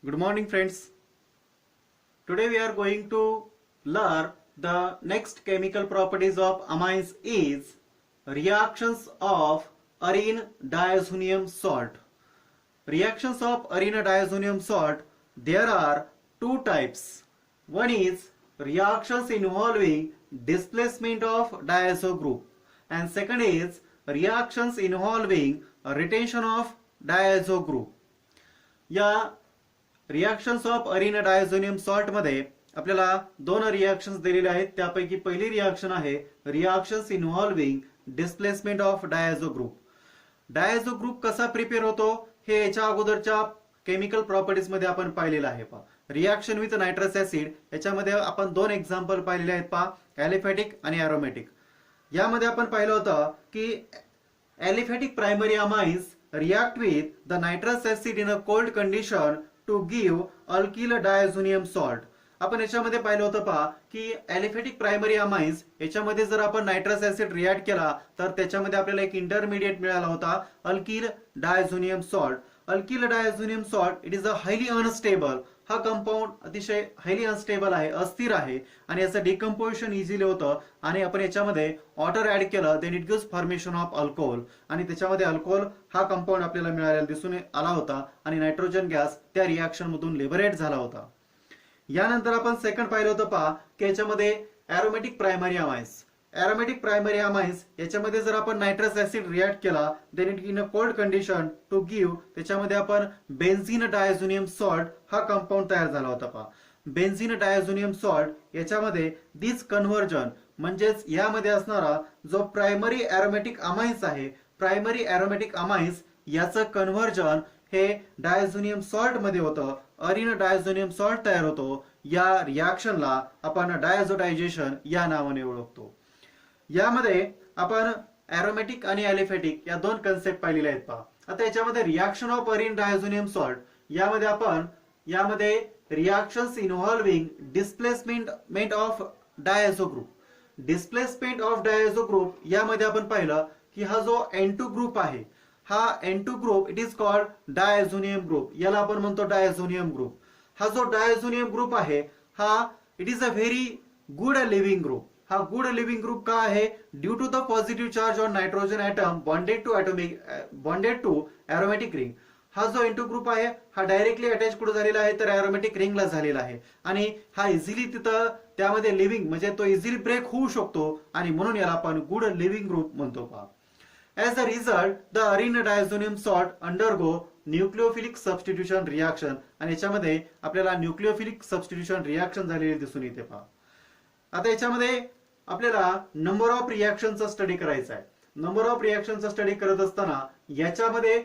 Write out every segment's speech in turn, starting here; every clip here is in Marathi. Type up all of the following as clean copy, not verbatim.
Good morning, friends. Today we are going to learn the next chemical properties of amines is reactions of arene diazonium salt. Reactions of arene diazonium salt, there are two types. One is reactions involving displacement of diazo group and second is reactions involving retention of diazo group. या रिएक्शन्स ऑफ अरिन डायझोनियम सॉल्ट मध्ये आपल्याला दोन रिएक्शन्स दिलेले आहेत. त्यापैकी पहिली रिएक्शन आहे reactions involving displacement of diazo group. डायझो group कसा प्रिपेअर होतो हे याच्या अगोदरच्या केमिकल प्रॉपर्टीज मध्ये आपण पाहिलेलं आहे. पहा, रिएक्शन विथ नायट्रस ऍसिड याच्यामध्ये आपण दोन एक्झाम्पल पाहिलेले आहेत. पहा, ॲलिफॅटिक आणि ॲरोमॅटिक. यामध्ये आपण पाहिलं होतं की aliphatic primary amines react with the nitrous acid in a cold condition to give alkyl diazonium salt. आपण याच्यामध्ये पाहिलं होतं पहा की ॲलिफॅटिक प्रायमरी अमाइन्स याच्यामध्ये जर आपण नायट्रस ऍसिड रिॲक्ट केला तर त्याच्यामध्ये आपल्याला एक इंटरमिडिएट मिळाला होता alkyl diazonium salt. Alkyl diazonium salt it is a highly unstable. हा कंपाऊंड अतिशय हायली अनस्टेबल आहे, अस्थिर आहे आणि याचं डिकम्पोजिशन इझिली होतं आणि आपण याच्यामध्ये वॉटर ऍड केलं then it gives formation of alcohol आणि त्याच्यामध्ये अल्कोहोल हा कंपाऊंड आपल्याला मिळालेला दिसून आला होता आणि नायट्रोजन गॅस त्या रिएक्शन मधून लिबरेट झाला होता. यानंतर आपण सेकंड पाहिलं होतं पहा की याच्यामध्ये aromatic primary amines. Aromatic primary amines याच्यामध्ये जर आपण नायट्रस ऍसिड रिॲक्ट केला then it in a cold condition to give त्याच्यामध्ये आपण बेन्झीन डायझोनियम सॉल्ट हा कंपाऊंड तयार झाला होता. पहा, बेन्झीन डायझोनियम सॉल्ट याच्यामध्ये दिस कन्व्हर्जन म्हणजेच यामध्ये असणारा जो प्रायमरी ॲरोमॅटिक अमाइन्स आहे, प्रायमरी ॲरोमॅटिक अमाइन्स याचं कन्व्हर्जन हे डायझोनियम सॉल्ट मध्ये होतं. अरिन डायझोनियम सॉल्ट तयार होतो. या रिएक्शनला आपण डायझोडायजेशन या नावाने ओळखतो. यामध्ये आपण ॲरोमॅटिक आणि ॲलिफॅटिक या दोन कन्सेप्ट पाहिलेले आहेत. पहा, आता याच्यामध्ये रिएक्शन ऑफ अरिन डायझोनियम सॉल्ट यामध्ये आपण reactions involving displacement of diazo group. Displacement of diazo group यामध्ये आपण पाहिलं की हा जो N2 ग्रुप आहे हा N2 group it is called diazonium group. याला आपण म्हणतो डायझोनियम ग्रुप. हा जो डायझोनियम ग्रुप आहे हा it is a very good leaving group. हा गुड लिव्हिंग ग्रुप का आहे? Due to the positive charge on nitrogen atom bonded to aromatic ring. हा जो N2 ग्रुप आहे हा डायरेक्टली अटॅच कुठे झालेला आहे तर ॲरोमॅटिक रिंगला झालेला आहे आणि हा इझिली तिथं त्यामध्ये लिव्हिंग म्हणजे तो इझिली ब्रेक होऊ शकतो आणि म्हणून याला आपण गुड लिव्हिंग ग्रुप म्हणतो. पहा, as a result the arene diazonium salt undergo nucleophilic substitution reaction आणि याच्यामध्ये आपल्याला न्यूक्लिओफिलिक सबस्टिट्यूशन रिएक्शन झालेली दिसून येते. पहा, आता याच्यामध्ये आपल्याला नंबर ऑफ रिएक्शनचा स्टडी करायचा आहे. नंबर ऑफ रिएक्शनचा स्टडी करत असताना याच्यामध्ये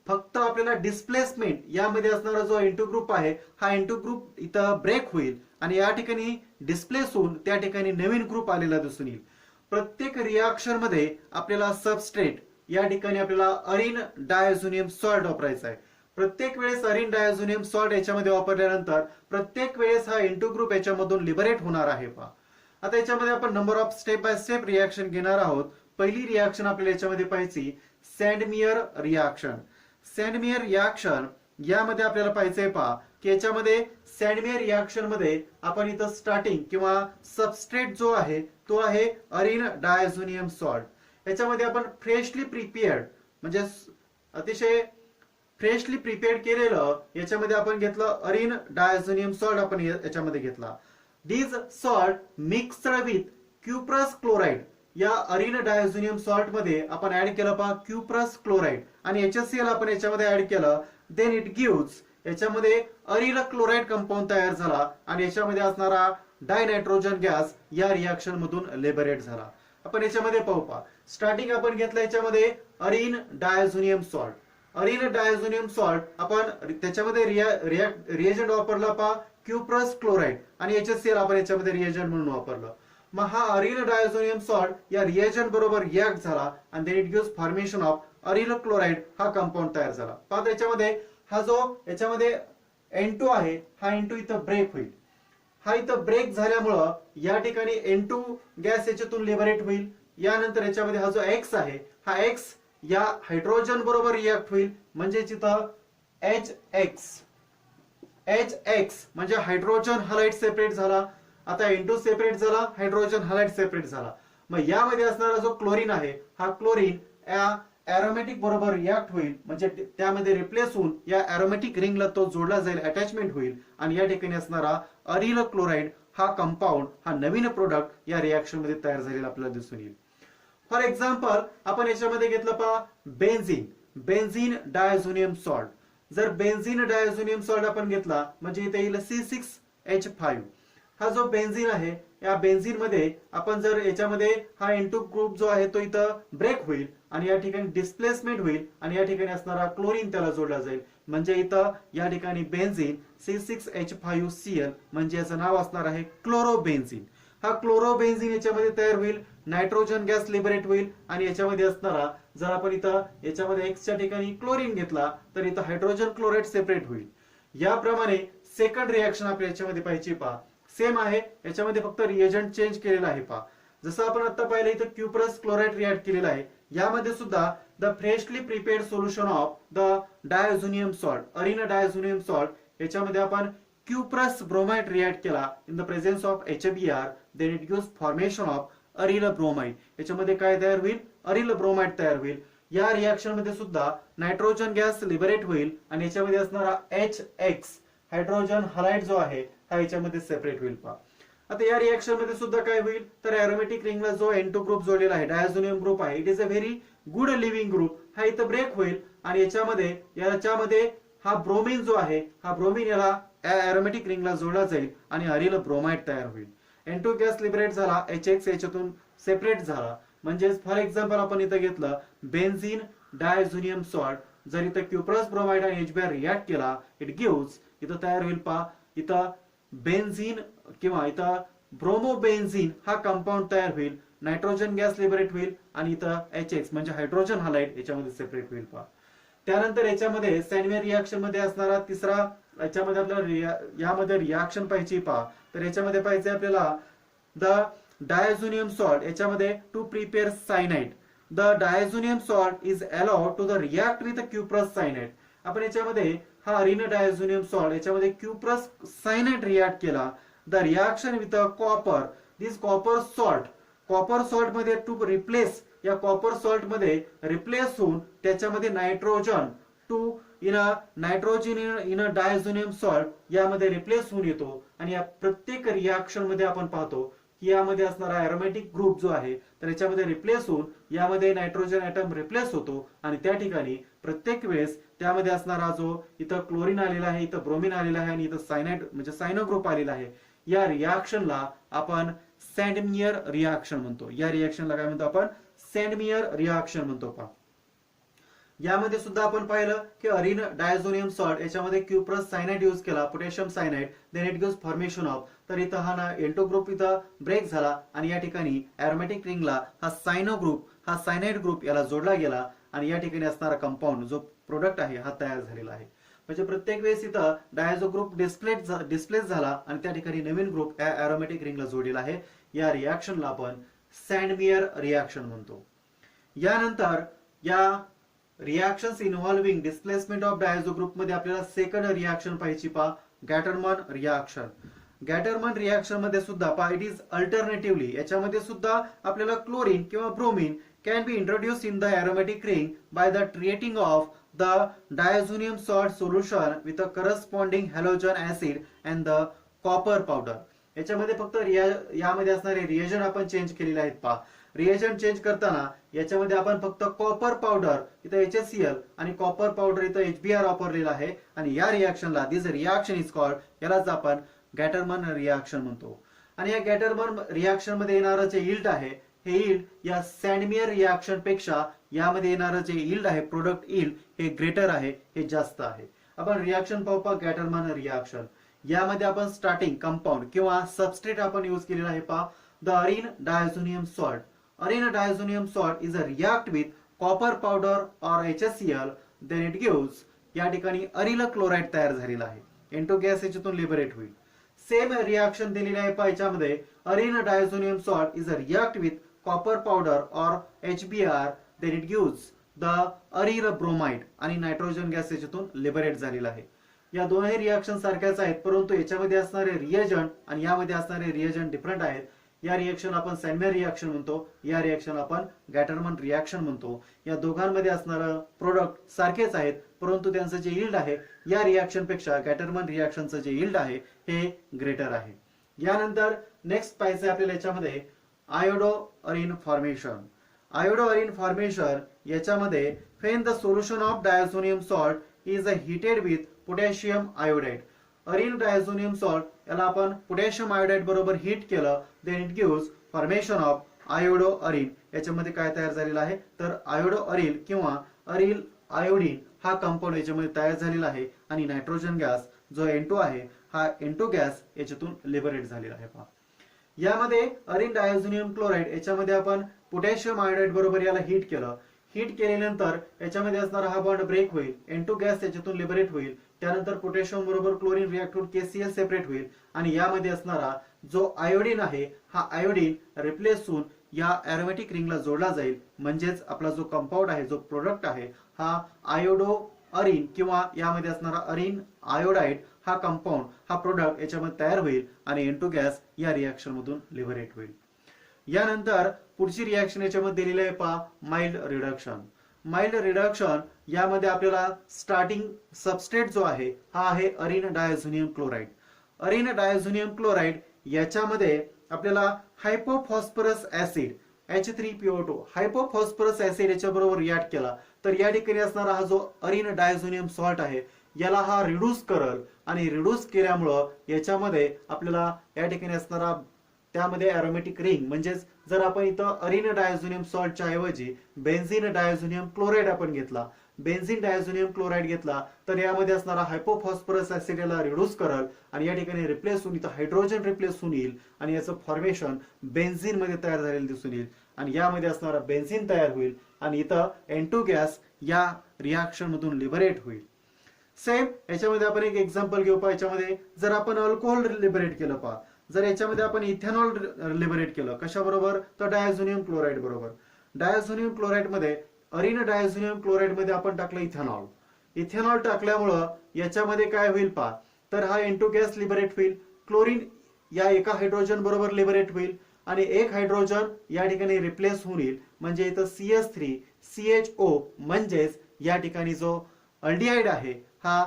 फक्त आपल्याला डिस्प्लेसमेंट यामध्ये असणारा जो N2 ग्रुप आहे हा N2 ग्रुप इथं ब्रेक होईल आणि या ठिकाणी डिस्प्लेस होऊन त्या ठिकाणी नवीन ग्रुप आलेला दिसून येईल. प्रत्येक रिएक्शन मध्ये आपल्याला सबस्ट्रेट या ठिकाणी आपल्याला अरिन डायझोनियम सॉल्ट वापरायचा आहे. प्रत्येक वेळेस अरिन डायझोनियम सॉल्ट याच्यामध्ये वापरल्यानंतर प्रत्येक वेळेस हा N2 ग्रुप याच्यामधून लिबरेट होणार आहे. पहा, आता याच्यामध्ये आपण number of step by step reaction घेणार आहोत. पहिली रिएक्शन आपल्याला याच्यामध्ये पाहायची सँडमियर रिएक्शन. सँडमियर रिएक्शन यामध्ये आपल्याला पाहायचंय पहा की याच्यामध्ये सँडमियर रिएक्शन मध्ये आपण इथं स्टार्टिंग किंवा सबस्ट्रेट जो आहे तो आहे अरिन डायझोनियम सॉल्ट. याच्यामध्ये आपण फ्रेशली प्रिपेअर्ड म्हणजे अतिशय फ्रेशली प्रिपेअर्ड केलेलं याच्यामध्ये आपण घेतलं अरिन डायझोनियम सॉल्ट आपण याच्यामध्ये घेतला. दिस salt mixed with cuprous chloride. या अरिन डायझोनियम सॉल्ट मध्ये आपण ऍड केलं पहा क्युप्रस क्लोराइड आणि HCl आपण याच्यामध्ये ऍड केलं देन इट गिव्स याच्यामध्ये अरिल क्लोराइड कंपाऊंड तयार झाला आणि याच्यामध्ये असणारा डायनायट्रोजन गॅस या रिएक्शन मधून लिबरेट झाला. आपण याच्यामध्ये पाहू. पहा, स्टार्टिंग आपण घेतलं याच्यामध्ये arene diazonium salt. Arene diazonium salt आपण त्याच्यामध्ये रिएजंट वापरला पहा क्युप्रस क्लोराइड आणि HCl आपण याच्यामध्ये रिएजंट म्हणून वापरलं. मग हा अरिल डायझोनियम सॉल्ट या रिएजंट बरोबर रिएक्ट झाला आणि then it gives formation of aryl chloride हा कंपाऊंड तयार झाला. पहा, त्याच्यामध्ये हा जो याच्यामध्ये N2 आहे हा N2 इथं ब्रेक होईल. हा इथं ब्रेक झाल्यामुळं या ठिकाणी N2 गॅस याच्यातून लिबरेट होईल. यानंतर याच्यामध्ये हा जो X आहे हा X या हायड्रोजन बरोबर रिएक्ट होईल म्हणजे इथं HX HX म्हणजे हायड्रोजन हलाइड सेपरेट झाला. आता N2 सेपरेट झाला, हायड्रोजन हलाइड सेपरेट झाला. मग यामध्ये असणारा जो क्लोरीन आहे हा क्लोरीन या एरोमॅटिक बरोबर रिॲक्ट होईल, म्हणजे त्यामध्ये रिप्लेस होऊन या एरोमॅटिक रिंगला तो जोडला जाईल, अटॅचमेंट होईल आणि या ठिकाणी असणारा अरिल क्लोराइड हा कंपाऊंड हा नवीन प्रोडक्ट या रिॲक्शन मध्ये तयार झालेला आपल्याला दिसून येईल. फॉर एक्झाम्पल आपण याच्यामध्ये घेतलं पहा बेन्झीन, बेन्झीन डायझोनियम सॉल्ट. जर बेन्झीन डायझोनियम सॉल्ट आपण घेतला म्हणजे इथे येईल C6H5. हा जो बेन्झीन आहे या बेन्झीन मध्ये आपण जर याच्यामध्ये हा N2 ग्रुप जो आहे तो इथं ब्रेक होईल आणि या ठिकाणी डिस्प्लेसमेंट होईल आणि या ठिकाणी असणारा क्लोरीन त्याला जोडला जाईल, म्हणजे इथं या ठिकाणी बेन्झीन C6H5Cl म्हणजे याचं नाव असणार आहे क्लोरोबेन्झीन. हा क्लोरोबेन्झीन याच्यामध्ये तयार होईल, नायट्रोजन गॅस लिबरेट होईल आणि याच्यामध्ये असणारा जर आपण इथं याच्यामध्ये X च्या ठिकाणी क्लोरीन घेतला तर इथं हायड्रोजन क्लोराइड सेपरेट होईल. याप्रमाणे सेकंड रिएक्शन आपल्या याच्यामध्ये पाहिजे पहा, सेम आहे, याच्यामध्ये फक्त रिएजंट चेंज केलेला आहे पहा. जसं आपण आता पाहिलं इथं क्युप्रस क्लोराइड रिॲक्ट केलेला आहे, यामध्ये सुद्धा the freshly prepared solution of the diazonium salt, arene diazonium salt, याच्यामध्ये आपण क्युप्रस ब्रोमाइड रिॲक्ट केला in the presence of HBr, then it gives formation of aryl bromide. याच्यामध्ये काय तयार होईल, अरिल ब्रोमाइड तयार होईल. या रिॲक्शन मध्ये सुद्धा नायट्रोजन गॅस लिबरेट होईल आणि याच्यामध्ये असणारा HX हायड्रोजन हलाइड जो आहे हा याच्यामध्ये सेपरेट होईल पहा. आता या रिॲक्शन मध्ये सुद्धा काय होईल तर एरोमॅटिक रिंगला जो N2 ग्रुप जोडलेला आहे, डायझोनियम ग्रुप आहे, it is a very good leaving group, हा इथं ब्रेक होईल आणि याच्यामध्ये हा ब्रोमीन जो आहे हा ब्रोमीन याला एरोमॅटिक रिंगला जोडला जाईल आणि अरिल ब्रोमाइड तयार होईल. N2 गॅस लिबरेट झाला, HX याच्यातून सेपरेट झाला. म्हणजे फॉर एक्झाम्पल आपण इथं घेतलं बेन्झीन डायझोनियम सॉल्ट, जर इथं क्युप्रस ब्रोमाइड आणि HBr रिॲक्ट केला इट गिव्स, इथं तयार होईल पहा, इथं बेन्झीन किंवा इथं ब्रोमोबेन्झीन हा कंपाऊंड तयार होईल, नायट्रोजन गॅस लिबरेट होईल आणि इथं HX म्हणजे हायड्रोजन हलाइड याच्यामध्ये सेपरेट होईल पहा. त्यानंतर याच्यामध्ये सॅन्डवियर रिॲक्शन मध्ये असणारा तिसरा याच्यामध्ये आपल्याला यामध्ये रिॲक्शन पाहिजे पहा, तर याच्यामध्ये पाहिजे आपल्याला द डायझोनियम सॉल्ट, याच्यामध्ये to prepare cyanide. The diazonium salt is allowed to the react with cuprous cyanide. आपण याच्यामध्ये हा अरिन डायझोनियम सॉल्ट याच्यामध्ये क्युप्रस सायनाइड रिॲक्ट केला, the reaction with copper, this copper salt मध्ये टू रिप्लेस, या कॉपर सॉल्ट मध्ये रिप्लेस होऊन त्याच्यामध्ये nitrogen in a diazonium salt यामध्ये रिप्लेस होऊन येतो आणि या प्रत्येक रिॲक्शन मध्ये आपण पाहतो की यामध्ये असणारा एरोमॅटिक ग्रुप जो आहे तर याच्यामध्ये रिप्लेस होऊन यामध्ये नायट्रोजन ॲटम रिप्लेस होतो आणि त्या ठिकाणी प्रत्येक वेळेस त्यामध्ये असणारा जो इथं क्लोरीन आलेला आहे, इथं ब्रोमीन आलेला आहे आणि इथं सायनाइड म्हणजे सायनो ग्रुप आलेला आहे. या रिॲक्शनला आपण सँडमियर रिॲक्शन म्हणतो. या रिॲक्शनला काय म्हणतो आपण, सँडमियर रिॲक्शन म्हणतो पहा. यामध्ये सुद्धा आपण पाहिलं की अरिन डायझोनियम सॉल्ट याच्यामध्ये क्युप्रस सायनाइड यूज केला, potassium cyanide, then it gives formation of, तर इथं हा N2 ग्रुप इथं ब्रेक झाला आणि या ठिकाणी एरोमॅटिक रिंगला हा सायनो ग्रुप, हा सायनाइड ग्रुप याला जोडला गेला आणि या ठिकाणी असणारा कंपाऊंड जो प्रोडक्ट आहे हा तयार झालेला आहे. म्हणजे प्रत्येक वेळेस इथं डायझो ग्रुप डिस्प्लेस झाला आणि त्या ठिकाणी नवीन ग्रुप एरोमॅटिक रिंगला जोडलेला आहे. या रिॲक्शनला आपण सँडमियर रिॲक्शन म्हणतो. यानंतर या reactions involving displacement of diazo group मध्ये आपल्याला सेकंड रिॲक्शन पाहिजे पहा, गॅटरमन रिॲक्शन. गॅटरमन रिॲक्शन मध्ये सुद्धा पहा इट इज अल्टरनेटिव्हली, याच्यामध्ये सुद्धा आपल्याला क्लोरीन किंवा bromine can be introduced in the aromatic ring by the treating of the diazonium salt solution with a corresponding halogen acid and the copper powder. याच्यामध्ये फक्त यामध्ये असणारे रिएजंट आपण चेंज केलेले आहेत पहा. रिएजंट चेंज करताना याच्यामध्ये आपण फक्त कॉपर पावडर इथं HCl आणि कॉपर पावडर इथं HBr वापरलेला आहे आणि या रिॲक्शनला दिस रिॲक्शन इज कॉल्ड, यालाच आपण गॅटरमन रिॲक्शन म्हणतो. आणि या गॅटरमन रिॲक्शन मध्ये येणारं जे यील्ड आहे हे यील्ड या सँडमियर रिॲक्शन पेक्षा यामध्ये येणारं जे यील्ड आहे, प्रोडक्ट यील्ड, हे ग्रेटर आहे, हे जास्त आहे. आपण रिॲक्शन पाहू पहा गॅटरमन रिॲक्शन. यामध्ये आपण स्टार्टिंग कंपाऊंड किंवा सबस्ट्रेट आपण यूज केलेला आहे पहा, the अरिन diazonium salt. Arene diazonium salt is a react with copper powder और HCl, देन इट गिव्स, या ठिकाणी अरिल क्लोराइड तयार झालेला आहे, N2 गॅस याच्यातून लिबरेट होईल. सेम रिॲक्शन दिलेली आहे पहा याच्यामध्ये, arene diazonium salt is a react with copper powder or HBr, then it gives the aryl bromide आणि नायट्रोजन गॅस याच्यातून लिबरेट झालेला आहे. या दोन्ही रिएक्शन सारख्याच आहेत, परंतु याच्यामध्ये असणारे रिएजंट आणि यामध्ये असणारे रिएजंट डिफरंट आहेत. या रिएक्शन आपण सॅम्युअल रिएक्शन म्हणतो, या रिएक्शन आपण गॅटरमन रिएक्शन म्हणतो. या दोघांमध्ये असणारं प्रोडक्ट सारखेच आहेत, परंतु त्यांचं जे यील्ड आहे या रिएक्शन पेक्षा गॅटरमन रिएक्शनचं जे यील्ड आहे हे ग्रेटर आहे. यानंतर नेक्स्ट पाहायचं आपल्याला याच्यामध्ये आयोडो अरिन फॉर्मेशन. आयोडो अरिन फॉर्मेशन याच्यामध्ये when the solution of diazonium salt is heated with potassium iodide. Arene diazonium salt याला आपण पोटॅशियम आयोडाइड बरोबर हीट केलं, then it gives formation of iodo arene. याच्यामध्ये काय तयार झालेलं आहे तर आयोडो अरिल किंवा अरिल आयोडीन हा कंपाऊंड याच्यामध्ये तयार झालेला आहे आणि नायट्रोजन गॅस जो N2 आहे हा N2 गॅस याच्यातून लिबरेट झालेला आहे. पहा यामध्ये अरिन डायझोनियम क्लोराइड याच्यामध्ये आपण पोटॅशियम आयोडाइड बरोबर याला हीट केलं. हीट केल्यानंतर याच्यामध्ये असणारा हा बॉन्ड ब्रेक होईल, N2 गॅस याच्यातून लिबरेट होईल. त्यानंतर पोटॅशियम बरोबर क्लोरीन रिएक्ट होऊन KCl सेपरेट होईल आणि यामध्ये असणारा जो आयोडीन आहे हा आयोडीन रिप्लेस होऊन या एरोमॅटिक रिंगला जोडला जाईल. म्हणजेच आपला जो कंपाऊंड आहे, जो प्रोडक्ट आहे हा आयोडो अरिन किंवा यामध्ये असणारा अरिन आयोडाइड हा कंपाऊंड हा प्रोडक्ट याच्यामध्ये तयार होईल आणि N2 गॅस या रिएक्शन मधून लिबरेट होईल. यानंतर पुढची रिएक्शन याच्यामध्ये दिलेली आहे पहा माइल्ड रिडक्शन. माइल्ड रिडक्शन यामध्ये आपल्याला स्टार्टिंग सबस्ट्रेट जो आहे हा आहे अरिन डायझोनियम क्लोराइड. अरिन डायझोनियम क्लोराइड याच्यामध्ये आपल्याला हायपोफॉस्फरस ऍसिड H3PO2 हायपोफॉस्फरस ऍसिड याच्या बरोबर रिएक्ट केला तर या ठिकाणी असणारा हा जो अरिन डायझोनियम सॉल्ट आहे याला हा रिड्यूस करल आणि रिड्यूस केल्यामुळं याच्यामध्ये आपल्याला या ठिकाणी असणारा त्यामध्ये एरोमॅटिक रिंग म्हणजेच जर आपण इथं अरिन डायझोनियम सॉल्टच्या ऐवजी बेन्झीन डायझोनियम क्लोराइड आपण घेतला, बेन्झीन डायझोनियम क्लोराइड घेतला तर यामध्ये असणारा हायपोफॉस्फरस ऍसिड याला रिड्यूस करल आणि या ठिकाणी रिप्लेस होऊन इथं हायड्रोजन रिप्लेस होऊन येईल आणि याचं फॉर्मेशन बेन्झीन मध्ये तयार झालेलं दिसून येईल आणि यामध्ये असणारा बेन्झीन तयार होईल आणि इथं N2 गॅस या रिएक्शन मधून लिबरेट होईल. सेम याच्यामध्ये आपण एक एक्झाम्पल घेऊ पहा. याच्यामध्ये जर आपण अल्कोहोल लिबरेट केलं पहा, जर याच्यामध्ये आपण इथेनॉल लिबरेट केलं कशाबरोबर तर डायझोनियम क्लोराइड बरोबर. डायझोनियम क्लोराइड मध्ये अरिन डायझोनियम क्लोराइड मध्ये आपण टाकलं इथेनॉल. इथेनॉल टाकल्यामुळं याच्यामध्ये काय होईल पहा तर हा N2 गॅस लिबरेट होईल, क्लोरीन या एका हायड्रोजन बरोबर लिबरेट होईल आणि एक हायड्रोजन या ठिकाणी रिप्लेस होऊन येईल म्हणजे इथं CH3 CHO म्हणजेच या ठिकाणी जो अल्डिहाइड आहे हा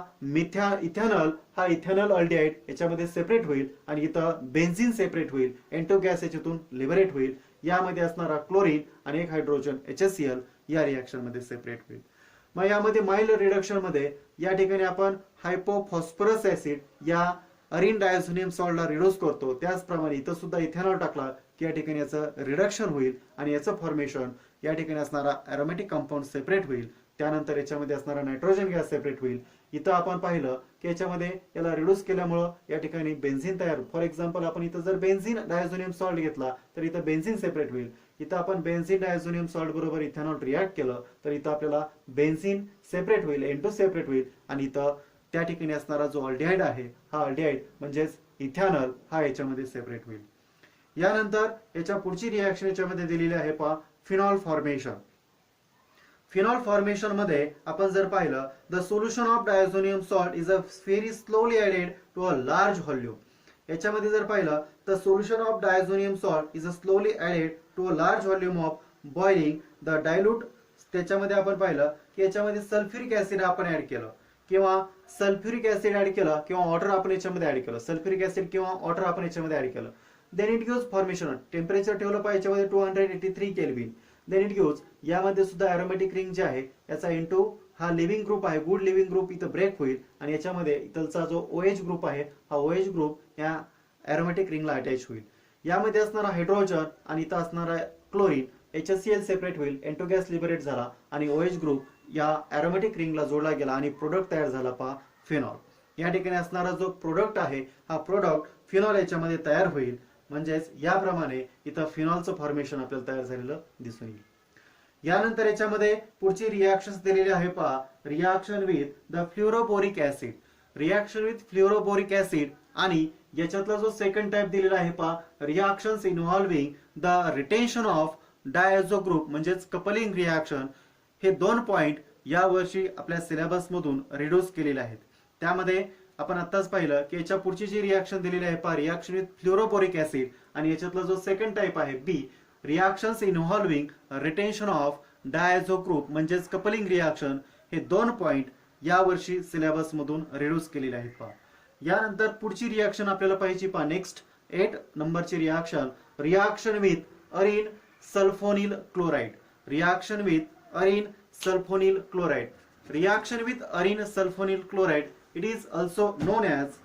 इथेनॉल हा इथेनॉल अल्डिहाइड याच्यामध्ये सेपरेट होईल आणि इथं बेन्झीन सेपरेट होईल, N2 गॅस याच्यातून लिबरेट होईल. यामध्ये असणारा क्लोरीन आणि एक हायड्रोजन HCl या रिएक्शन मध्ये सेपरेट होईल. मग यामध्ये माइल्ड रिडक्शन मध्ये या ठिकाणी आपण हायपोफॉस्फरस ऍसिड या अरिन डायझोनियम सॉल्टला रिड्यूस करतो. त्याचप्रमाणे इथं सुद्धा इथेनॉल टाकला की या ठिकाणी याचं रिडक्शन होईल आणि याचं फॉर्मेशन या ठिकाणी असणारा एरोमॅटिक कंपाऊंड सेपरेट होईल. त्यानंतर याच्यामध्ये असणारा नायट्रोजन गॅस सेपरेट होईल. इथं आपण पाहिलं की याच्यामध्ये याला रिड्यूस केल्यामुळं या ठिकाणी बेन्झीन तयार. फॉर एक्झाम्पल आपण इथं जर बेन्झीन डायझोनियम सॉल्ट घेतला तर इथं बेन्झीन सेपरेट होईल. इथं आपण बेन्झीन डायझोनियम सॉल्ट बरोबर इथेनॉल रिएक्ट केलं तर इथं आपल्याला बेन्झीन सेपरेट होईल, N2 सेपरेट होईल आणि इथं त्या ठिकाणी असणारा जो अल्डिहाइड आहे हा अल्डिहाइड म्हणजेच इथेनॉल हा याच्यामध्ये सेपरेट होईल. यानंतर याच्या पुढची रिएक्शन याच्यामध्ये दिलेली आहे पहा फिनॉल फॉर्मेशन. फिनॉल फॉर्मेशन मध्ये आपण जर पाहिलं the solution of diazonium salt is a very slowly added to a large volume. याच्यामध्ये जर पाहिलं तर solution of diazonium salt is a slowly added to a large volume of boiling the dilute. त्याच्यामध्ये आपण पाहिलं की याच्यामध्ये सल्फ्युरिक ऍसिड आपण ऍड केलं किंवा सल्फ्युरिक ऍसिड ऍड केलं किंवा वॉटर आपण याच्यामध्ये ऍड केलं, सल्फ्युरिक ऍसिड किंवा वॉटर आपण याच्यामध्ये ऍड केलं. Then it gives formation. Temperature ठेवलं पाहिजे याच्यामध्ये 283 केल्विन. देन इट गिव्स यामध्ये सुद्धा एरोमॅटिक रिंग जे आहे याचा N2 हा लिव्हिंग ग्रुप आहे, गुड लिव्हिंग ग्रुप इथं ब्रेक होईल आणि याच्यामध्ये इथलचा जो OH ग्रुप आहे हा OH ग्रुप या एरोमॅटिक रिंगला अटॅच होईल. यामध्ये असणारा हायड्रोजन आणि इथं असणारा क्लोरीन HCl सेपरेट होईल, N2 गॅस लिबरेट झाला आणि OH ग्रुप या एरोमॅटिक रिंगला जोडला गेला आणि प्रोडक्ट तयार झाला पहा फिनॉल. या ठिकाणी असणारा जो प्रोडक्ट आहे हा प्रोडक्ट फिनॉल याच्यामध्ये तयार होईल. म्हणजेच याप्रमाणे इथं फिनॉलचं फॉर्मेशन आपल्याला तयार झालेलं दिसून येईल. यानंतर याच्यामध्ये पुढची रिएक्शन दिलेली आहे पहा reaction with the fluoroboric acid. Reaction with fluoroboric acid आणि याच्यातला जो सेकंड टाइप दिलेला आहे पहा reactions involving the retention of diazo group म्हणजेच कपलिंग रिएक्शन. हे 2 पॉइंट या वर्षी आपल्या सिलेबस मधून रिड्यूस केलेले आहेत. त्यामध्ये आपण आत्ताच पाहिलं की याच्या पुढची जी रिॲक्शन दिलेली आहे पहा, रिॲक्शन विथ फ्लोरोबोरिक ऍसिड, आणि याच्यातला जो सेकंड टाइप आहे B, reactions involving retention of diazo group म्हणजेच कपलिंग रिॲक्शन, हे 2 पॉइंट यावर्षी सिलेबस मधून रिड्यूस केलेले आहेत पहा. यानंतर पुढची रिॲक्शन आपल्याला पाहिजे पहा, नेक्स्ट 8 नंबरची reaction, reaction with arene sulfonyl chloride. Reaction with arene sulfonyl chloride. Reaction with arene sulfonyl chloride, it is also known as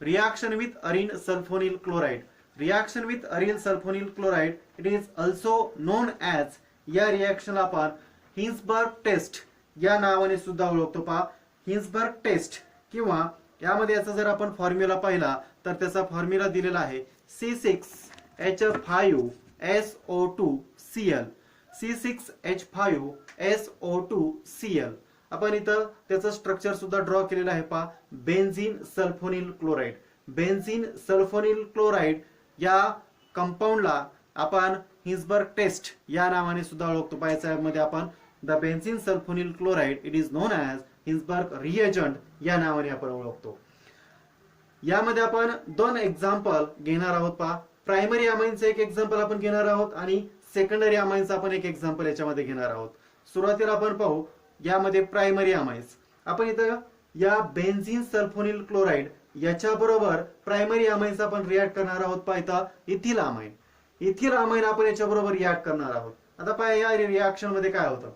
reaction with arene sulfonyl chloride. Reaction with arene sulfonyl chloride, it is also known as, या रिॲक्शनला आपण हिन्सबर्ग टेस्ट या नावाने सुद्धा ओळखतो पहा. हिन्सबर्ग टेस्ट, किंवा यामध्ये याचा जर आपण फॉर्म्युला पाहिला तर त्याचा फॉर्म्युला दिलेला आहे C6H5SO2Cl. C6H5SO2Cl. आपण इथं त्याचं स्ट्रक्चर सुद्धा ड्रॉ केलेलं आहे पहा, benzene sulphonyl chloride. Benzene sulphonyl chloride या कंपाऊंडला आपण हिन्सबर्ग टेस्ट या नावाने सुद्धा ओळखतो पहा. याच्यामध्ये आपण the benzene sulphonyl chloride, it is known as Hinsberg reagent या नावाने आपण ओळखतो. यामध्ये आपण 2 एक्झाम्पल घेणार आहोत पहा. प्रायमरी अमाइनचं एक एक्झाम्पल आपण घेणार आहोत आणि सेकंडरी अमाइन्स आपण एक एक्झाम्पल याच्यामध्ये घेणार आहोत. सुरुवातीला आपण पाहू यामध्ये प्रायमरी अमाइन्स. आपण इथं या बेन्झीन सल्फोनिल क्लोराइड याच्या बरोबर प्रायमरी अमाइन्स आपण रिॲक्ट करणार आहोत पहा. इथं इथिल अमाइन. इथिल अमाइन आपण याच्या बरोबर रिॲक्ट करणार आहोत. आता पहा या रिॲक्शन मध्ये काय होतं.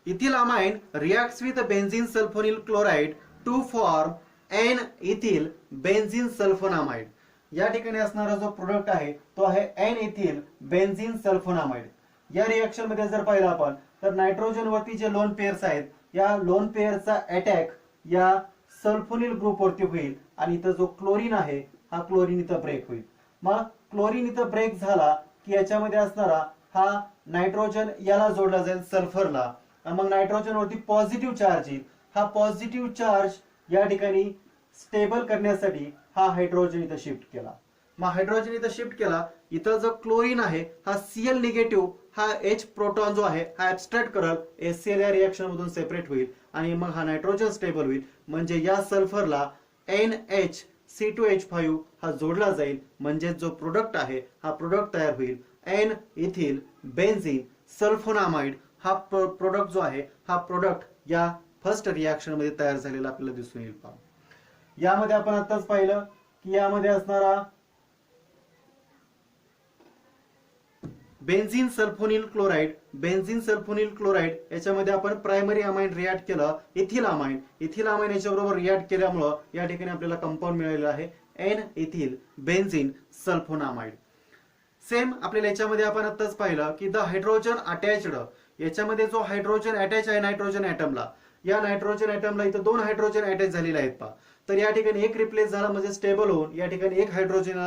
Ethyl amine reacts with benzene sulphonyl chloride to form N ethyl benzene sulphonamide. या ठिकाणी असणारा जो प्रोडक्ट आहे तो आहे एन इथिल बेन्झीन सल्फोनामाइड. या रिॲक्शन मध्ये जर पाहिलं आपण तर नायट्रोजन वरती जे लोन पेअर्स आहेत, या लोन पेअरचा अटॅक या सल्फोनिल ग्रुप वरती होईल आणि इथं जो क्लोरीन आहे हा क्लोरीन इथं ब्रेक होईल. मग क्लोरीन इथं ब्रेक झाला की याच्यामध्ये असणारा हा नायट्रोजन याला जोडला जाईल सल्फरला. मग नायट्रोजन वरती पॉझिटिव्ह चार्ज येईल. हा पॉझिटिव्ह चार्ज या ठिकाणी स्टेबल करण्यासाठी हा हायड्रोजन इथं शिफ्ट केला. मग हायड्रोजन इथं शिफ्ट केला. इथं जो क्लोरीन आहे हा Cl निगेटिव्ह, हा H प्रोटॉन जो आहे हा ऍब्स्ट्रॅक्ट करल, HCl या रिॲक्शन मधून सेपरेट होईल आणि मग हा नायट्रोजन स्टेबल होईल. म्हणजे या सल्फरला NHC2H5 हा जोडला जाईल. म्हणजे जो प्रोडक्ट आहे हा प्रोडक्ट तयार होईल एन इथिल बेन्झीन सल्फोनामाइड. हा प्रोडक्ट जो आहे हा प्रोडक्ट या फर्स्ट रिॲक्शन मध्ये तयार झालेला आपल्याला दिसून येईल पहा. यामध्ये आपण आताच पाहिलं की यामध्ये असणारा benzene sulphonyl chloride, benzene sulphonyl chloride याच्यामध्ये आपण प्रायमरी अमाइन रिॲक्ट केलं इथिल अमाइन. इथिल अमाइन याच्याबरोबर रिॲक्ट केल्यामुळं या ठिकाणी आपल्याला कंपाऊंड मिळालेला आहे N ethyl benzene sulphonamide. Same आपल्याला याच्यामध्ये आपण आताच पाहिलं की द हायड्रोजन अटॅच्ड, याच्यामध्ये जो हायड्रोजन अटॅच आहे नायट्रोजन ॲटमला, या नायट्रोजन ॲटमला इथं 2 हायड्रोजन अटॅच झालेले आहेत पहा. तर या ठिकाणी एक रिप्लेस झाला म्हणजे स्टेबल होऊन या ठिकाणी एक हायड्रोजन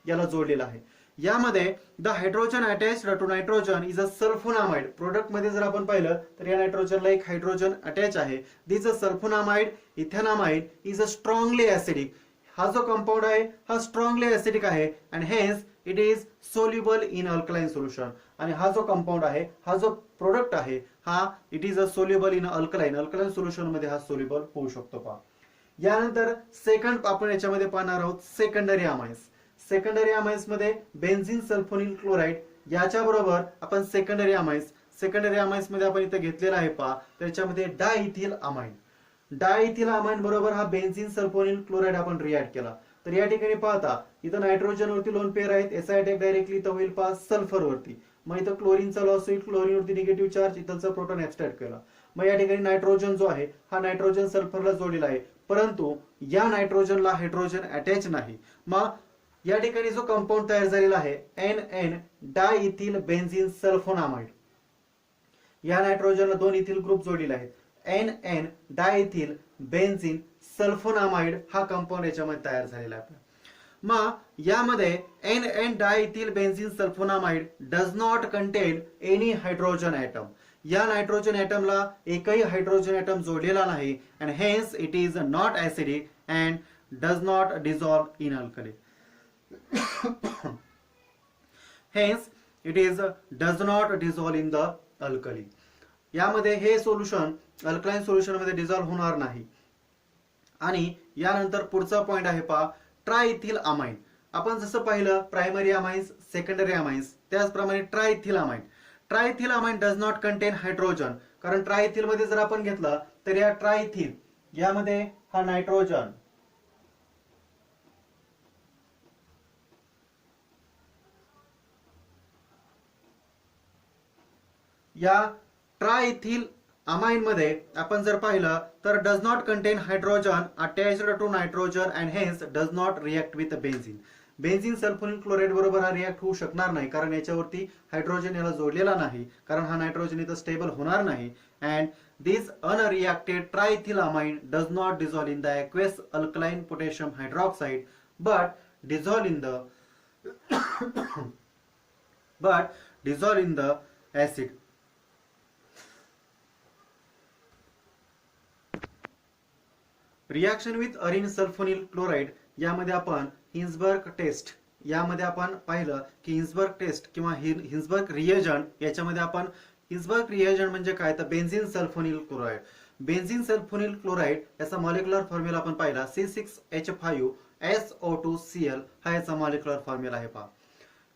याला जोडलेला आहे. यामध्ये the hydrogen attached to nitrogen is a sulphonamide. Product मध्ये जर आपण पाहिलं तर या नायट्रोजनला एक हायड्रोजन अटॅच आहे. This a sulphonamide ethanamide is a strongly acidic. हा जो कंपाऊंड आहे हा स्ट्रॉंगली ऍसिडिक आहे and hence it is soluble in alkaline solution. आणि हा जो कंपाऊंड आहे, हा जो प्रोडक्ट आहे हा it is a soluble in alkaline solution मध्ये हा सोल्युबल होऊ शकतो पहा. यानंतर सेकंड आपण याच्यामध्ये पाहणार आहोत सेकंडरी अमाइन्स. सेकंडरी अमाइन्स मध्ये बेन्झीन सल्फोनिल क्लोराइड याच्या बरोबर आपण सेकंडरी अमाइन्स मध्ये आपण इथे घेतलेला आहे पहा. त्याच्यामध्ये डायइथिल अमाइन. डायइथिल अमाइन बरोबर हा बेन्झीन सल्फोनिल क्लोराइड आपण रिॲक्ट केला. तर या ठिकाणी पाहता इथं नायट्रोजन वरती लोन पेअर आहेत, एसआय अटॅक डायरेक्टली इथं होईल पहा सल्फर वरती. मग इथं क्लोरीनचा लॉस होईल, क्लोरीन वरती निगेटिव्ह चार्ज, इथलचा प्रोटॉन ऍब्स्ट्रॅक्ट केला. मग या ठिकाणी नायट्रोजन जो आहे हा नायट्रोजन सल्फरला जोडलेला आहे, परंतु या नायट्रोजनला हायड्रोजन अटॅच नाही. मग या ठिकाणी जो कंपाऊंड तयार झालेला आहे NN डायइथिल बेन्झीन सल्फोनामाइड. या नायट्रोजनला 2 इथिल ग्रुप जोडलेले आहेत. NN डायइथिल बेन्झीन सल्फोनामाइड हा कंपाऊंड याच्यामध्ये तयार झालेला आहे. मग यामध्ये NN diethyl benzene sulphonamide does not contain any hydrogen atom. या नायट्रोजन ॲटमला एकही हायड्रोजन ॲटम जोडलेला नाही and hence it is not acidic and does not dissolve in alkali. Hence, it is does not dissolve in the alkali. यामध्ये हे सोल्युशन अल्कलाइन सोल्युशन मध्ये डिझॉल्व्ह होणार नाही. आणि यानंतर पुढचा पॉइंट आहे पहा, ट्रायइथिल अमाइन. आपण जसं पाहिलं प्रायमरी अमाइन्स, सेकंडरी अमाइन्स, त्याचप्रमाणे triethyl amine. Triethyl amine does not contain hydrogen. कारण ट्रायइथिल मध्ये जर आपण घेतलं तर या ट्रायइथिल यामध्ये हा नायट्रोजन, या ट्रायइथिल अमाइन मध्ये आपण जर पाहिलं तर does not contain hydrogen attached to nitrogen and hence does not react with benzene. Benzene sulphonyl chloride बरोबर हा रिएक्ट होऊ शकणार नाही, कारण याच्यावरती हायड्रोजन याला जोडलेला नाही, कारण हा नायट्रोजन इथं स्टेबल होणार नाही. And this unreacted triethyl amine does not dissolve in the aqueous alkaline potassium hydroxide but dissolve in the acid. Reaction with arene sulfonyl chloride यामध्ये आपण हिन्सबर्ग टेस्ट यामध्ये आपण पाहिलं की हिन्सबर्ग टेस्ट किंवा हिन्सबर्ग रिएजंट याच्यामध्ये आपण हिन्सबर्ग रिएजंट म्हणजे काय तर benzene sulphonyl chloride. Benzene sulphonyl chloride याचा मॉलिक्युलर फॉर्म्युला आपण पाहिला C6H5SO2Cl हा याचा मॉलिक्युलर फॉर्म्युला आहे पहा.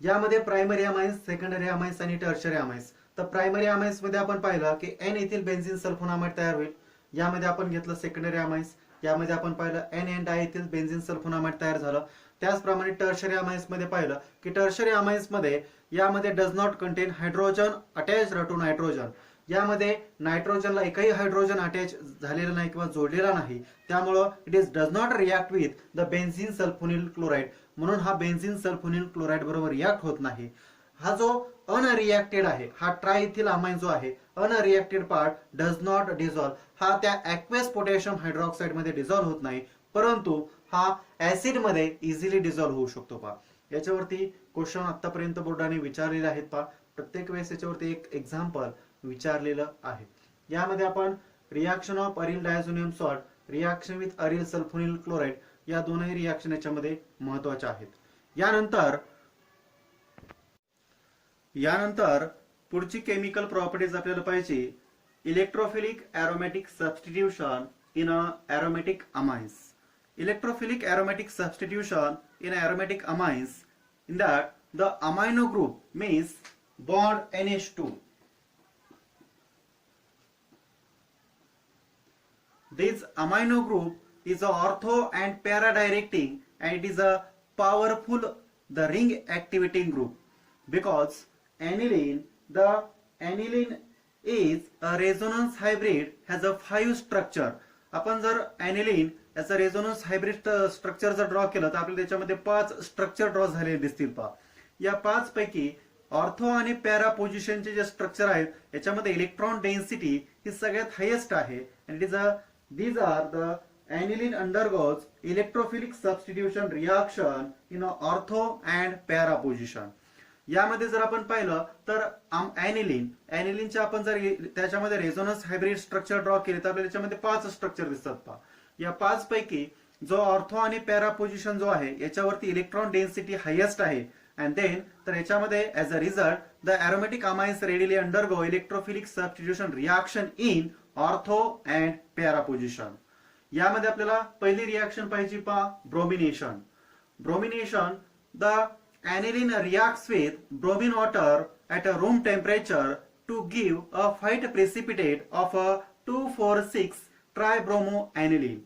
यामध्ये प्रायमरी अमाइन्स, सेकंडरी अमाइन्स आणि टर्शरी अमाइन्स. तर प्रायमरी अमाइन्स मध्ये आपण पाहिलं की N इथिल बेन्झीन सल्फोनामाइड तयार होईल. यामध्ये आपण घेतलं सेकंडरी अमाइन्स, यामध्ये आपण पाहिलं NN डायइथिल बेन्झीन सल्फोनामाइड तयार झालं. त्याचप्रमाणे टर्शरी अमाइन्स मध्ये पाहिलं की टर्शरी अमाइन्स मध्ये यामध्ये does not contain hydrogen attached to nitrogen. यामध्ये नायट्रोजनला एकही हायड्रोजन अटॅच झालेला नाही किंवा जोडलेला नाही, त्यामुळं it is does not react with the benzene sulphonyl chloride. म्हणून हा बेन्झीन सल्फोनिल क्लोराइड बरोबर रिएक्ट होत नाही. हा जो अनरिएक्टेड आहे, हा ट्रायइथिल अमाइन जो आहे, unreacted part does not dissolve. हा त्या aqueous पोटॅशियम हायड्रॉक्साइड मध्ये डिझॉल्व होत नाही, परंतु हा ऍसिड मध्ये इझिली डिझॉल्व होऊ शकतो पहा. याच्यावरती क्वेश्चन आतापर्यंत बोर्डाने विचारलेले आहेत पहा. प्रत्येक वेळेस याच्यावरती एक एक्झाम्पल विचारलेलं आहे. यामध्ये आपण reaction of aryl diazonium salt, reaction with aryl sulphonyl chloride या दोनही रिएक्शन याच्यामध्ये महत्वाच्या आहेत. यानंतर पुढची केमिकल प्रॉपर्टीज आपल्याला पाहिजे, electrophilic aromatic substitution in aromatic amines. Electrophilic aromatic substitution in aromatic amines, in that the amino group means bond NH2. This amino group is a ortho and para directing, and it is a powerful the ring activating group, because aniline, the aniline is a resonance hybrid, has a 5 structure. आपण जर aniline याचा रेझोनन्स हायब्रिड स्ट्रक्चर जर ड्रॉ केलं तर आपल्याला त्याच्यामध्ये 5 स्ट्रक्चर ड्रॉ झालेले दिसतील पहा. या 5 पैकी ऑर्थो आणि पॅरा पोझिशनचे जे स्ट्रक्चर आहेत याच्यामध्ये इलेक्ट्रॉन डेन्सिटी ही सगळ्यात हायेस्ट आहे. and it is a these are the aniline undergoes electrophilic substitution reaction in a ortho and para position. यामध्ये जर आपण पाहिलं तर ॲनिलिनचे आपण जर त्याच्यामध्ये रेझोनन्स हायब्रिड स्ट्रक्चर ड्रॉ केले तर आपल्याला त्याच्यामध्ये 5 स्ट्रक्चर दिसतात पहा. या 5 पैकी जो ऑर्थो आणि पॅरा पोझिशन जो आहे याच्यावरती इलेक्ट्रॉन डेन्सिटी हायेस्ट आहे. अँड देन तर याच्यामध्ये as a result the aromatic amines readily undergo electrophilic substitution reaction in ortho and para position. यामध्ये आपल्याला पहिली रिएक्शन पाहिजे पहा, bromination. The aniline reacts with bromine water at a room temperature to give a white precipitate of a 2,4,6 tribromoaniline.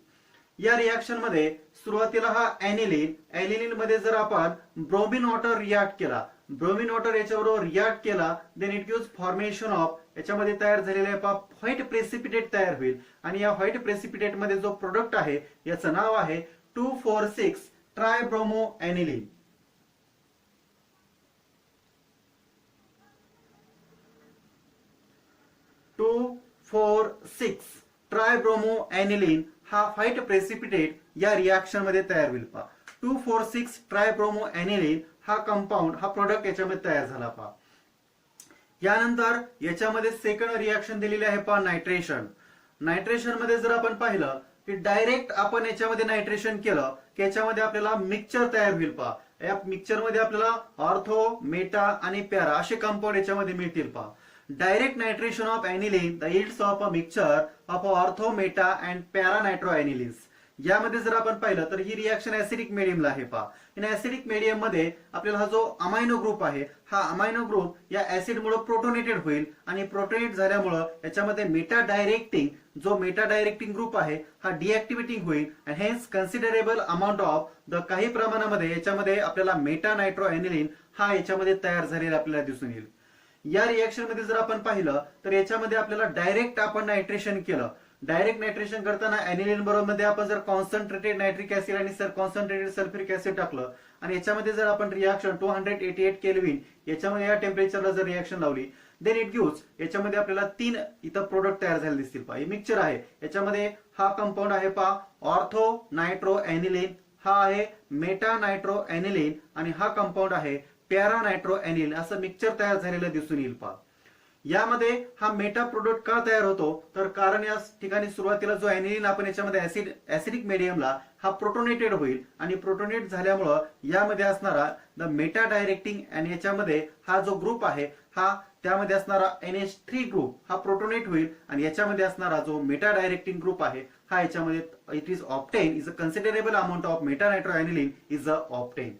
या रिएक्शन मध्ये सुरुवातीला हा aniline मध्ये जर आपण ब्रोमिन वॉटर रिएक्ट केला, ब्रोमिन वॉटर याच्याबरोबर रिएक्ट केला, then it gives formation of, याच्यामध्ये तयार झालेला व्हाईट प्रेसिपिटेट तयार होईल. आणि या व्हाईट प्रेसिपिटेट मध्ये जो प्रोडक्ट आहे याचं नाव आहे 2,4,6 ट्रायब्रोमोएनिलीन. 2,4,6 ट्रायब्रोमोएनिलीन हा व्हाईट प्रेसिपिटेट या रिएक्शन मध्ये तयार होईल पहा. 2,4,6 ट्रायब्रोमोएनिलीन हा कंपाऊंड, हा प्रोडक्ट याच्यामध्ये तयार झाला पहा. यानंतर याच्यामध्ये सेकंड रिएक्शन दिलेली आहे पहा, नायट्रेशन. नायट्रेशन मध्ये जर आपण पाहिलं की डायरेक्ट आपण याच्यामध्ये नायट्रेशन केलं की याच्यामध्ये आपल्याला मिक्सचर तयार होईल पहा. या मिक्सचर मध्ये आपल्याला ऑर्थो, मेटा आणि पॅरा असे कंपाऊंड याच्यामध्ये मिळतील पहा. direct nitration of aniline the yields of a mixture of ortho, meta and para nitroanilines. यामध्ये जर आपण पाहिलं तर ही रिएक्शन ऍसिडिक मीडियमला आहे पहा. इन ऍसिडिक मीडियम मध्ये आपल्याला हा जो अमायनो ग्रुप आहे हा अमायनो ग्रुप या ऍसिड मुळे प्रोटोनेटेड होईल आणि प्रोटोनेट झाल्यामुळे याच्यामध्ये मेटा डायरेक्टिंग जो मेटा डायरेक्टिंग ग्रुप आहे हा डिऍक्टिव्हेटिंग होईल आणि hence considerable amount of the काही प्रमाणामध्ये याच्यामध्ये आपल्याला मेटा नायट्रोएनिलीन हा याच्यामध्ये तयार झालेला आपल्याला दिसून येईल. या रिएक्शन मध्ये जर आपण पाहिलं तर याच्यामध्ये आपल्याला डायरेक्ट आपण नायट्रेशन केलं. डायरेक्ट नायट्रेशन करताना एनिलीन बरोबर मध्ये आपण जर कॉन्सन्ट्रेटेड नायट्रिक ऍसिड आणि कॉन्सन्ट्रेटेड सल्फ्युरिक ऍसिड टाकलं आणि याच्यामध्ये जर आपण रिएक्शन 288 केल्विन याच्यामध्ये या टेम्परेचरला जर रिएक्शन लावली देन इट गिव्स याच्यामध्ये आपल्याला 3 इथं प्रोडक्ट तयार झाले दिसतील पहा. हे मिक्सचर आहे. याच्यामध्ये हा कंपाऊंड आहे पहा ऑर्थो नायट्रो एनिलीन, हा आहे मेटा नायट्रो एनिलीन आणि हा कंपाऊंड आहे पॅरा नायट्रो एनिलीन असं मिक्सचर तयार झालेलं दिसून येईल पहा. यामध्ये हा मेटा प्रोडक्ट का तयार होतो तर कारण या ठिकाणी सुरुवातीला जो एनिलीन आपण याच्यामध्ये ऍसिडिक मीडियमला हा प्रोटोनेटेड होईल आणि प्रोटोनेट झाल्यामुळं यामध्ये असणारा द मेटा डायरेक्टिंग आणि याच्यामध्ये हा जो ग्रुप आहे हा त्यामध्ये असणारा NH3 ग्रुप हा प्रोटोनेट होईल आणि याच्यामध्ये असणारा जो मेटा डायरेक्टिंग ग्रुप आहे हा याच्यामध्ये it is obtain is a considerable amount of meta nitroaniline is a obtain.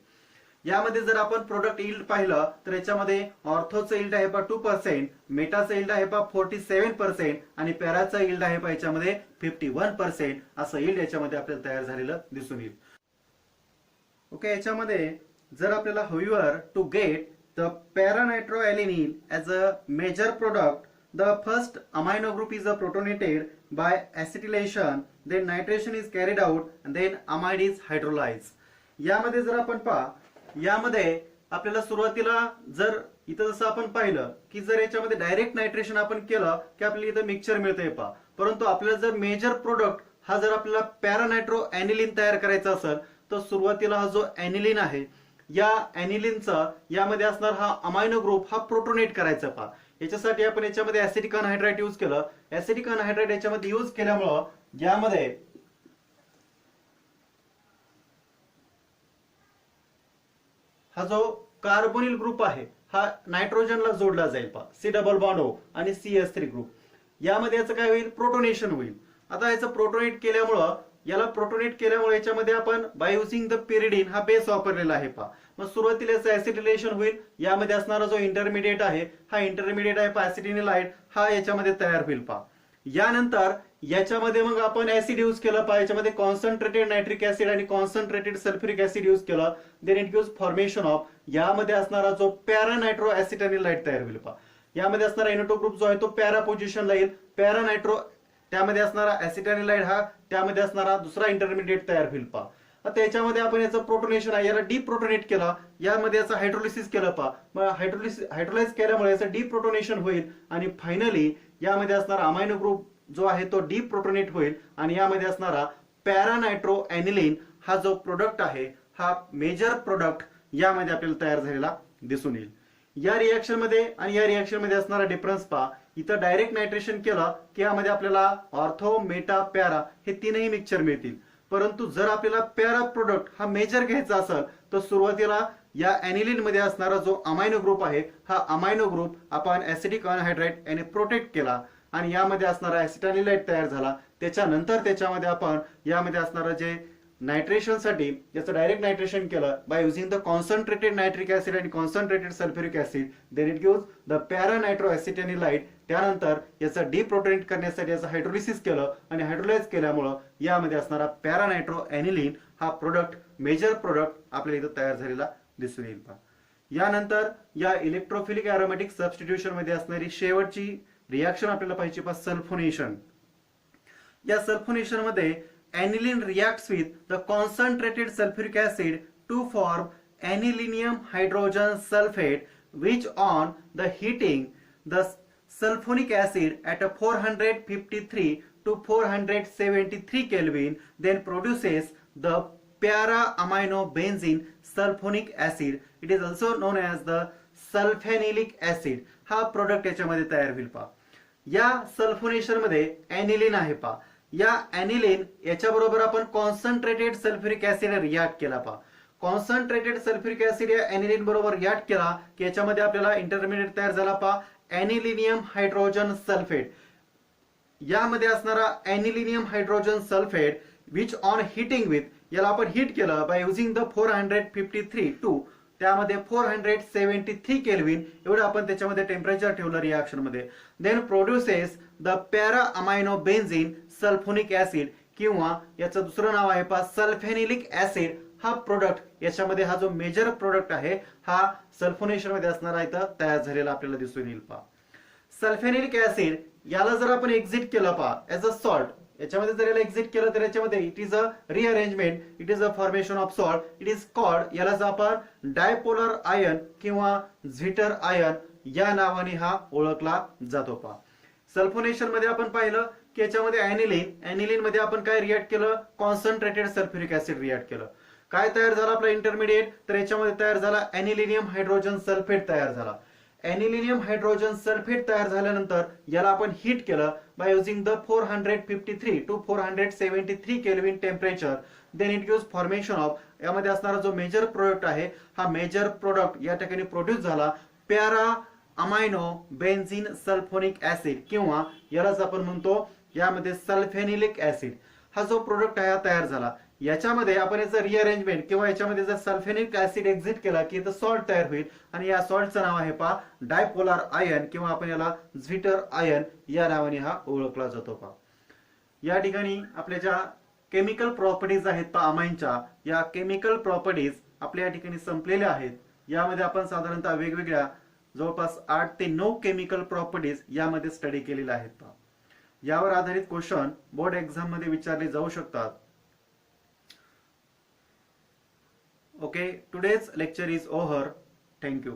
यामध्ये जर आपण प्रोडक्ट यील्ड पाहिलं तर याच्यामध्ये ऑर्थोचं यील्ड आहे पहा 2%, मेटाचं यील्ड आहे पहा 47% आणि पॅराचं यील्ड आहे पहा याच्यामध्ये 51% असं यील्ड याच्यामध्ये आपल्याला तयार झालेलं दिसून येईल. ओके, याच्यामध्ये जर आपल्याला हवीवर to get the para nitroaniline as a major product the first amino group is protonated by acetylation, then nitration is carried out and then amide is hydrolyzed. यामध्ये जर आपण पहा यामध्ये आपल्याला सुरुवातीला जर इथं जसं आपण पाहिलं की जर याच्यामध्ये डायरेक्ट नायट्रेशन आपण केलं की आपल्याला इथं मिक्सचर मिळतंय पहा. परंतु आपल्याला जर मेजर प्रोडक्ट हा जर आपल्याला पॅरा नायट्रो एनिलीन तयार करायचा असेल तर सुरुवातीला हा जो एनिलीन आहे या एनिलीनचा यामध्ये असणार हा अमायनो ग्रुप हा प्रोटोनेट करायचा पहा. याच्यासाठी आपण याच्यामध्ये ऍसिडिक अनहायड्राइड यूज केलं. ऍसिडिक अनहायड्राइड याच्यामध्ये यूज केल्यामुळं यामध्ये हा जो कार्बोनिल ग्रुप आहे हा नायट्रोजनला जोडला जाईल पहा. C डबल बॉन्ड O आणि CH3 ग्रुप यामध्ये याचं काय होईल प्रोटोनेशन होईल. आता याचं प्रोटोनेट केल्यामुळे याच्यामध्ये आपण बाय युजिंग द पिरिडीन हा बेस वापरलेला आहे पहा. मग सुरुवातीला याचं ऍसिटिलेशन होईल. यामध्ये असणारा जो इंटरमिडिएट आहे हा इंटरमिडिएट आहे पहा ऍसिटिनिलाइड हा याच्यामध्ये तयार होईल पहा. यानंतर याच्यामध्ये मग आपण ऍसिड यूज केलं पहा. याच्यामध्ये कॉन्सन्ट्रेटेड नायट्रिक ऍसिड आणि कॉन्सन्ट्रेटेड सल्फ्युरिक ऍसिड यूज केलं. Then it gives formation of यामध्ये असणारा जो पॅरा नायट्रो ऍसिटानिलाइड तयार होईल पहा. यामध्ये असणारा एनोटो ग्रुप जो आहे तो पॅरा पोझिशनला येईल. पॅरा नायट्रो त्यामध्ये असणारा ऍसिटानिलाइड हा त्यामध्ये असणारा दुसरा इंटरमिडिएट तयार होईल पहा. आता याच्यामध्ये आपण याचं प्रोटोनेशन आहे याला डीप्रोटोनेट केला. यामध्ये याचं हायड्रोलिसिस केलं पहा. मग हायड्रोलाइज केल्यामुळे याचं डीप्रोटोनेशन होईल आणि फायनली यामध्ये असणारा अमायनो ग्रुप जो आहे तो डीप्रोटोनेट होईल आणि यामध्ये असणारा पॅरा नायट्रो एनिलीन हा जो प्रोडक्ट आहे हा मेजर प्रोडक्ट यामध्ये आपल्याला तयार झालेला दिसून येईल. या रिएक्शन मध्ये आणि या रिएक्शन मध्ये असणारा डिफरन्स पहा. इथं डायरेक्ट नायट्रेशन केलं की यामध्ये आपल्याला ऑर्थो मेटा पॅरा हे तीनही मिक्सचर मिळतील. परंतु जर आपल्याला पॅरा प्रोडक्ट हा मेजर घ्यायचा असेल तर सुरुवातीला या एनिलीन मध्ये असणारा जो अमायनो ग्रुप आहे हा अमायनो ग्रुप आपण ऍसिडिक अनहायड्राइड याने प्रोटेक्ट केला आणि यामध्ये असणारा ऍसिटानिलाइड तयार झाला. त्याच्यानंतर त्याच्यामध्ये आपण यामध्ये असणारा जे नायट्रेशन साठी याचं डायरेक्ट नायट्रेशन केलं by using the concentrated nitric acid आणि concentrated sulphuric acid. Then it gives the para nitro acetanilide. त्यानंतर याचं डीप्रोटोनेट करण्यासाठी याचं हायड्रोलिसिस केलं आणि हायड्रोलाइज केल्यामुळं यामध्ये असणारा पॅरा नायट्रो एनिलीन हा प्रोडक्ट मेजर प्रोडक्ट आपल्याला इथं तयार झालेला दिसून येईल पहा. यानंतर या इलेक्ट्रोफिलिक एरोमॅटिक सबस्टिट्यूशन मध्ये असणारी शेवटची रिएक्शन आपल्याला पाहिजे पहा सल्फोनेशन. या सल्फोनेशन मध्ये aniline reacts with the concentrated sulfuric acid to form anilinium hydrogen sulfate, which on the heating the sulfonic acid at a 453 to 473 Kelvin then produces the para amino benzene sulfonic acid. It is also known as the sulfanilic acid. हा प्रोडक्ट याच्यामध्ये तयार होईल पहा. या सल्फोनेशन मध्ये एनिलीन आहे पहा. या एनिलीन याच्या बरोबर आपण कॉन्सन्ट्रेटेड सल्फ्युरिक ऍसिड रिएक्ट केला पहा. कॉन्सन्ट्रेटेड सल्फ्युरिक ऍसिड या एनिलीन बरोबर रिएक्ट केला की याच्यामध्ये आपल्याला इंटरमिडिएट तयार झाला पहा ॲनिलिनियम हायड्रोजन सल्फेट. यामध्ये असणारा anilinium hydrogen sulphate which on heating with, याला आपण हिट केलं बाय युझिंग द 453 टू त्यामध्ये 473 केल्विन एवढं आपण त्याच्यामध्ये टेम्परेचर ठेवलं रिॲक्शन मध्ये. Then produces the para amino benzene sulphonic acid, किंवा याचं दुसरं नाव आहे पहा सल्फेनिलिक ऍसिड. हा प्रोडक्ट याच्यामध्ये हा जो मेजर प्रोडक्ट आहे हा सल्फोनेशन मध्ये असणारा इथं तयार झालेला आपल्याला दिसून येईल पहा. सल्फेनिलिक ऍसिड याला जर आपण एक्झिट केलं पहा ऍज अ सॉल्ट, याच्यामध्ये जर याला एक्झिट केलं तर याच्यामध्ये it is a rearrangement, it is a formation of salt, it is called, याला जर आपण डायपोलर आयन किंवा झ्विटर आयन या नावाने हा ओळखला जातो पहा. सल्फोनेशन मध्ये आपण पाहिलं की याच्यामध्ये ॲनिलीन मध्ये आपण काय रिॲक्ट केलं, कॉन्सन्ट्रेटेड सल्फ्युरिक ऍसिड रिॲक्ट केलं. काय तयार झाला आपला इंटरमिडिएट, तर याच्यामध्ये तयार झाला ॲनिलिनियम हायड्रोजन सल्फेट तयार झाला. ॲनिलिनियम हायड्रोजन सल्फेट तयार झाल्यानंतर याला आपण हीट केलं by using the 453 to 473 kelvin temperature. Then it gives formation of, यामध्ये असणारा जो मेजर प्रोडक्ट आहे हा मेजर प्रोडक्ट या ठिकाणी प्रोड्यूस झाला para amino benzene sulphonic acid, किंवा यालाच आपण म्हणतो यामध्ये सल्फेनिलिक ऍसिड. हा जो प्रोडक्ट आहे हा तयार झाला. याच्यामध्ये आपण याचं रिअरेंजमेंट किंवा याच्यामध्ये जर सल्फेनिक ऍसिड एक्झिट केला की इथं सॉल्ट तयार होईल, आणि या सॉल्टचं नाव आहे पहा डायपोलर आयन, किंवा आपण याला झ्विटर आयन या नावाने हा ओळखला जातो पहा. या ठिकाणी आपल्या ज्या केमिकल प्रॉपर्टीज आहेत पहा अमाइनच्या, या केमिकल प्रॉपर्टीज आपल्या या ठिकाणी संपलेल्या आहेत. यामध्ये आपण साधारणतः वेगवेगळ्या जवळपास 8 ते 9 केमिकल प्रॉपर्टीज यामध्ये स्टडी केलेल्या आहेत पहा. यावर आधारित क्वेश्चन बोर्ड एक्झाम मध्ये विचारले जाऊ शकतात. Okay, today's lecture is over. Thank you.